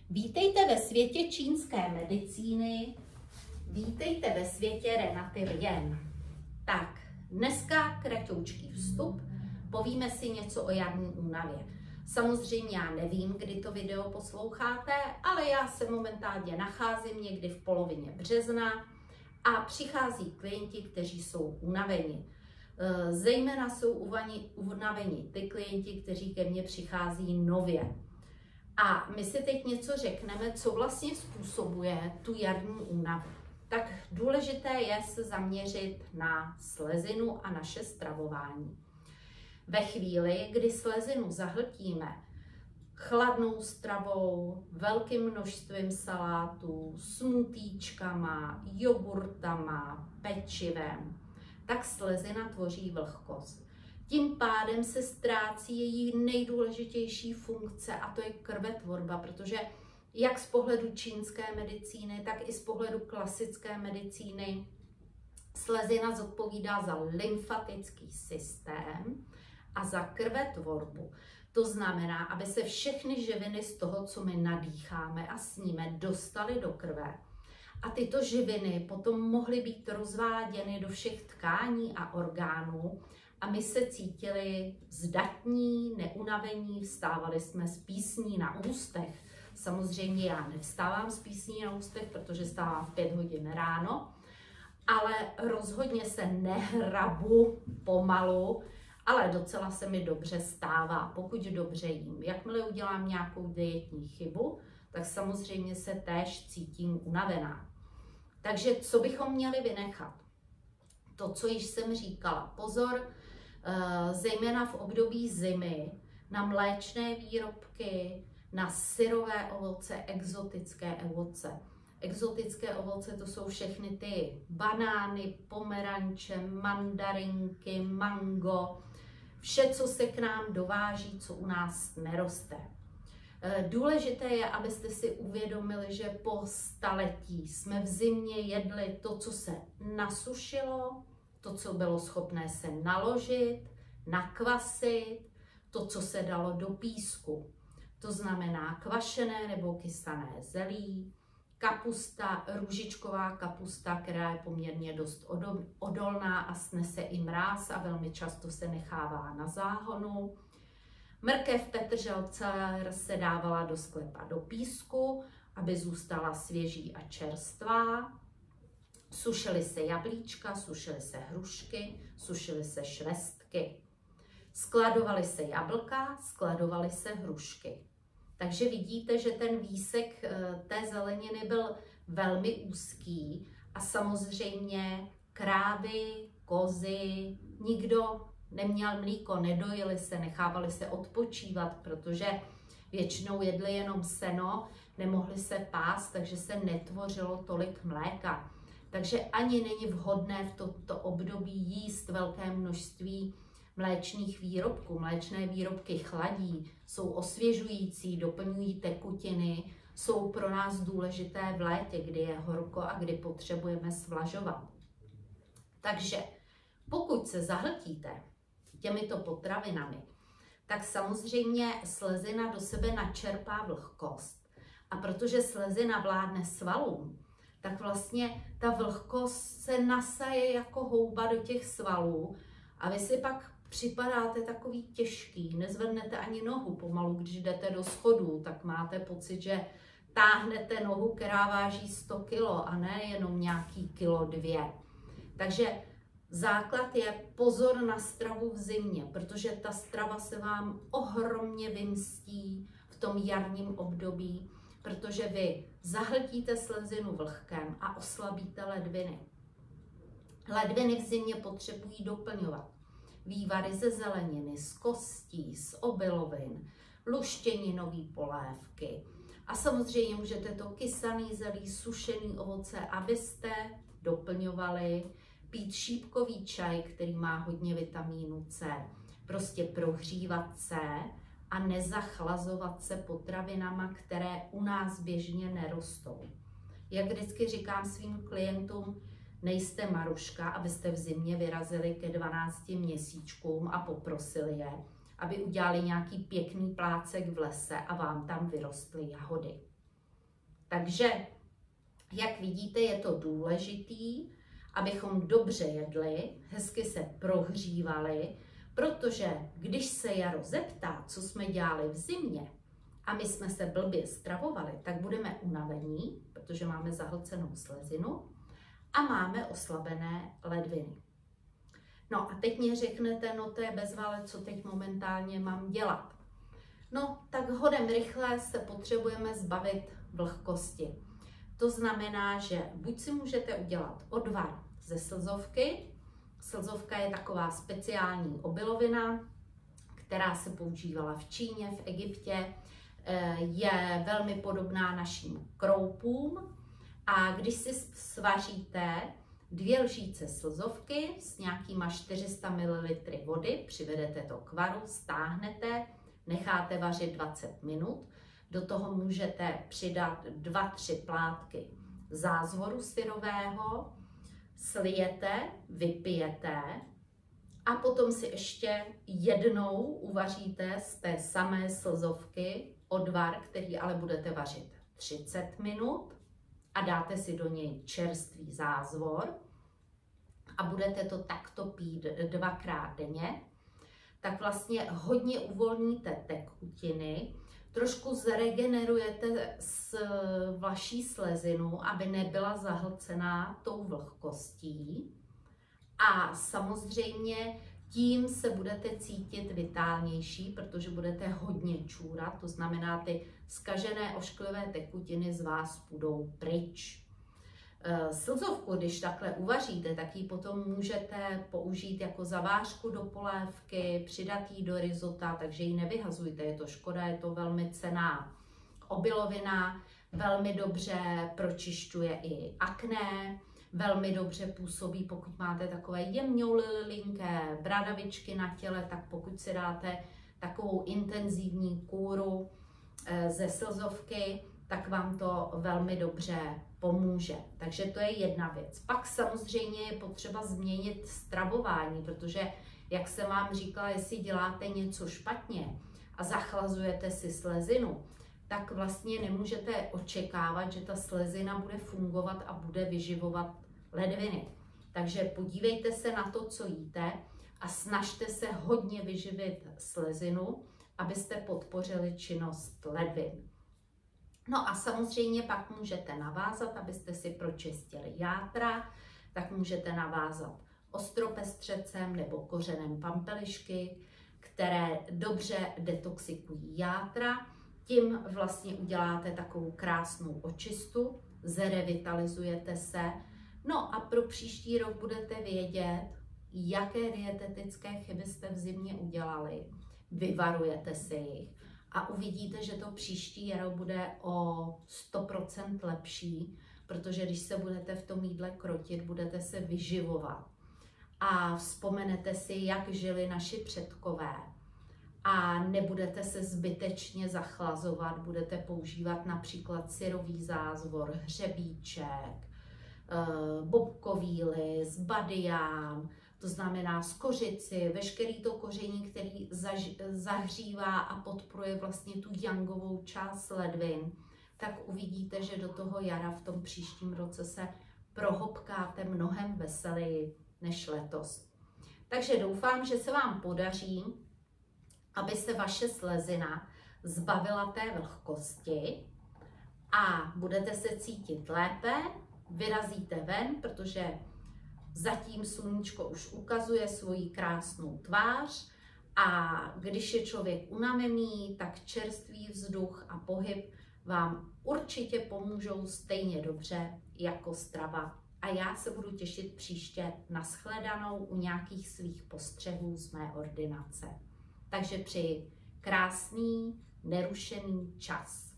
Vítejte ve světě čínské medicíny, vítejte ve světě Renaty Lien. Tak, dneska kratoučký vstup, povíme si něco o jarní únavě. Samozřejmě já nevím, kdy to video posloucháte, ale já se momentálně nacházím někdy v polovině března a přichází klienti, kteří jsou unaveni. Zejména jsou unaveni ty klienti, kteří ke mně přichází nově. A my si teď něco řekneme, co vlastně způsobuje tu jarní únavu. Tak důležité je se zaměřit na slezinu a naše stravování. Ve chvíli, kdy slezinu zahltíme chladnou stravou, velkým množstvím salátů, smutíčkama, jogurtama, pečivem, tak slezina tvoří vlhkost. Tím pádem se ztrácí její nejdůležitější funkce a to je krvetvorba, protože jak z pohledu čínské medicíny, tak i z pohledu klasické medicíny slezina zodpovídá za lymfatický systém a za krvetvorbu. To znamená, aby se všechny živiny z toho, co my nadýcháme a sníme, dostaly do krve. A tyto živiny potom mohly být rozváděny do všech tkání a orgánů a my se cítili zdatní, neunavení, vstávali jsme s písní na ústech. Samozřejmě já nevstávám s písní na ústech, protože stávám v 5 hodin ráno, ale rozhodně se nehrabu pomalu, ale docela se mi dobře stává, pokud dobře jím. Jakmile udělám nějakou dietní chybu, tak samozřejmě se též cítím unavená. Takže co bychom měli vynechat? To, co již jsem říkala. Pozor, zejména v období zimy, na mléčné výrobky, na syrové ovoce, exotické ovoce. Exotické ovoce to jsou všechny ty banány, pomeranče, mandarinky, mango, vše, co se k nám dováží, co u nás neroste. Důležité je, abyste si uvědomili, že po staletí jsme v zimě jedli to, co se nasušilo, to, co bylo schopné se naložit, nakvasit, to, co se dalo do písku. To znamená kvašené nebo kysané zelí, kapusta, růžičková kapusta, která je poměrně dost odolná a snese i mráz a velmi často se nechává na záhonu. Mrkev, petrželce se dávala do sklepa do písku, aby zůstala svěží a čerstvá. Sušily se jablíčka, sušily se hrušky, sušily se švestky. Skladovaly se jablka, skladovaly se hrušky. Takže vidíte, že ten výsek té zeleniny byl velmi úzký a samozřejmě krávy, kozy, nikdo neměl mlíko, nedojili se, nechávali se odpočívat, protože většinou jedli jenom seno, nemohli se pást, takže se netvořilo tolik mléka. Takže ani není vhodné v tomto období jíst velké množství mléčných výrobků. Mléčné výrobky chladí, jsou osvěžující, doplňují tekutiny, jsou pro nás důležité v létě, kdy je horko a kdy potřebujeme svlažovat. Takže pokud se zahltíte těmito potravinami, tak samozřejmě slezina do sebe načerpá vlhkost. A protože slezina vládne svalům, tak vlastně ta vlhkost se nasaje jako houba do těch svalů a vy si pak připadáte takový těžký, nezvednete ani nohu pomalu, když jdete do schodů, tak máte pocit, že táhnete nohu, která váží 100 kg a ne jenom nějaký kilo 2. Takže základ je pozor na stravu v zimě, protože ta strava se vám ohromně vymstí v tom jarním období, protože vy zahltíte slezinu vlhkem a oslabíte ledviny. Ledviny v zimě potřebují doplňovat vývary ze zeleniny, z kostí, z obilovin, luštěninové polévky. A samozřejmě můžete to kysaný zelí, sušený ovoce, abyste doplňovali, pít šípkový čaj, který má hodně vitamínu C, prostě prohřívat se a nezachlazovat se potravinama, které u nás běžně nerostou. Jak vždycky říkám svým klientům, nejste Maruška, abyste v zimě vyrazili ke 12 měsíčkům a poprosili je, aby udělali nějaký pěkný plácek v lese a vám tam vyrostly jahody. Takže, jak vidíte, je to důležitý, abychom dobře jedli, hezky se prohřívali, protože když se Jaro zeptá, co jsme dělali v zimě, a my jsme se blbě stravovali, tak budeme unavení, protože máme zahlcenou slezinu a máme oslabené ledviny. No a teď mě řeknete, no to je bezvale, co teď momentálně mám dělat. No tak hodem rychle se potřebujeme zbavit vlhkosti. To znamená, že buď si můžete udělat odvar ze slzovky. Slzovka je taková speciální obilovina, která se používala v Číně, v Egyptě. Je velmi podobná našim kroupům. A když si svaříte 2 lžíce slzovky s nějakýma 400 ml vody, přivedete to k varu, stáhnete, necháte vařit 20 minut. Do toho můžete přidat 2-3 plátky zázvoru syrového, slijete, vypijete a potom si ještě jednou uvaříte z té samé slzovky odvar, který ale budete vařit 30 minut a dáte si do něj čerstvý zázvor a budete to takto pít 2krát denně, tak vlastně hodně uvolníte tekutiny, trošku zregenerujete vaší slezinu, aby nebyla zahlcená tou vlhkostí a samozřejmě tím se budete cítit vitálnější, protože budete hodně čůrat, to znamená, ty zkažené ošklivé tekutiny z vás půjdou pryč. Slzovku, když takhle uvaříte, tak ji potom můžete použít jako zavářku do polévky, přidat ji do risota, takže ji nevyhazujte, je to škoda, je to velmi cenná obilovina, velmi dobře pročišťuje i akné, velmi dobře působí, pokud máte takové jemňoulinké bradavičky na těle, tak pokud si dáte takovou intenzivní kůru ze slzovky, tak vám to velmi dobře pomůže. Takže to je jedna věc. Pak samozřejmě je potřeba změnit stravování, protože, jak jsem vám říkala, jestli děláte něco špatně a zachlazujete si slezinu, tak vlastně nemůžete očekávat, že ta slezina bude fungovat a bude vyživovat ledviny. Takže podívejte se na to, co jíte a snažte se hodně vyživit slezinu, abyste podpořili činnost ledvin. No a samozřejmě pak můžete navázat, abyste si pročistili játra, tak můžete navázat ostropestřecem nebo kořenem pampelišky, které dobře detoxikují játra. Tím vlastně uděláte takovou krásnou očistu, zrevitalizujete se. No a pro příští rok budete vědět, jaké dietetické chyby jste v zimě udělali. Vyvarujete si jich. A uvidíte, že to příští jaro bude o 100% lepší, protože když se budete v tom jídle krotit, budete se vyživovat. A vzpomenete si, jak žili naši předkové. A nebudete se zbytečně zachlazovat, budete používat například syrový zázvor, hřebíček, bobkový lis, badián, to znamená z kořici, veškerý to koření, který zahřívá a podporuje vlastně tu yangovou část ledvin, tak uvidíte, že do toho jara v tom příštím roce se prohopkáte mnohem veseleji než letos. Takže doufám, že se vám podaří, aby se vaše slezina zbavila té vlhkosti a budete se cítit lépe, vyrazíte ven, protože zatím sluníčko už ukazuje svoji krásnou tvář a když je člověk unavený, tak čerstvý vzduch a pohyb vám určitě pomůžou stejně dobře jako strava. A já se budu těšit příště na shledanou u nějakých svých postřehů z mé ordinace. Takže přeji krásný, nerušený čas.